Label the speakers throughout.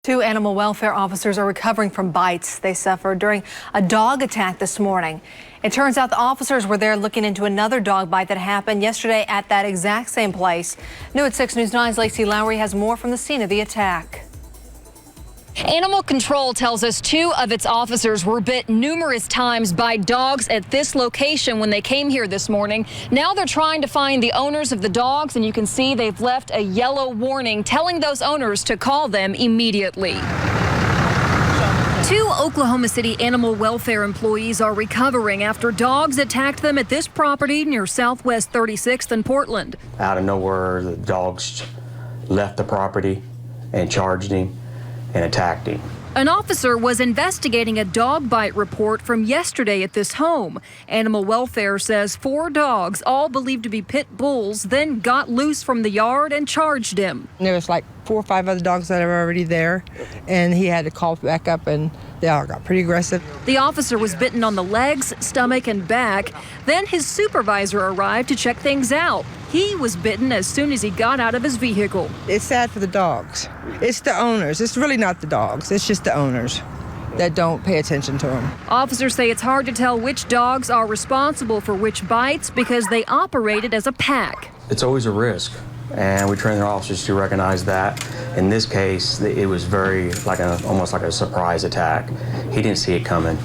Speaker 1: Two animal welfare officers are recovering from bites they suffered during a dog attack this morning. It turns out the officers were there looking into another dog bite that happened yesterday at that exact same place. New at 6 News 9's Lacey Lowry has more from the scene of the attack.
Speaker 2: Animal Control tells us two of its officers were bit numerous times by dogs at this location when they came here this morning. Now they're trying to find the owners of the dogs, and you can see they've left a yellow warning telling those owners to call them immediately. Two Oklahoma City animal welfare employees are recovering after dogs attacked them at this property near Southwest 36th in Portland.
Speaker 3: Out of nowhere, the dogs left the property and charged him and attacked him.
Speaker 2: An officer was investigating a dog bite report from yesterday at this home. Animal Welfare says 4 dogs, all believed to be pit bulls, then got loose from the yard and charged him.
Speaker 4: There was like 4 or 5 other dogs that were already there, and he had to call back up, and they all got pretty aggressive.
Speaker 2: The officer was bitten on the legs, stomach, and back. Then his supervisor arrived to check things out. He was bitten as soon as he got out of his vehicle.
Speaker 4: It's sad for the dogs. It's the owners. It's really not the dogs. It's just the owners that don't pay attention to them.
Speaker 2: Officers say it's hard to tell which dogs are responsible for which bites because they operated as a pack.
Speaker 3: It's always a risk, and we train our officers to recognize that. In this case, it was very almost like a surprise attack. He didn't see it coming.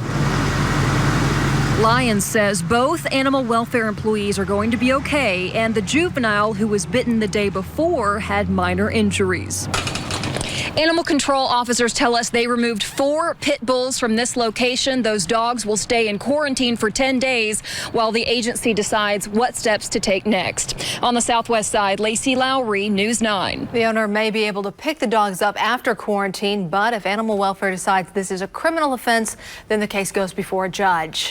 Speaker 2: Lyons says both animal welfare employees are going to be okay, and the juvenile who was bitten the day before had minor injuries. Animal control officers tell us they removed 4 pit bulls from this location. Those dogs will stay in quarantine for 10 days while the agency decides what steps to take next. On the southwest side, Lacey Lowry, News 9.
Speaker 1: The owner may be able to pick the dogs up after quarantine, but if animal welfare decides this is a criminal offense, then the case goes before a judge.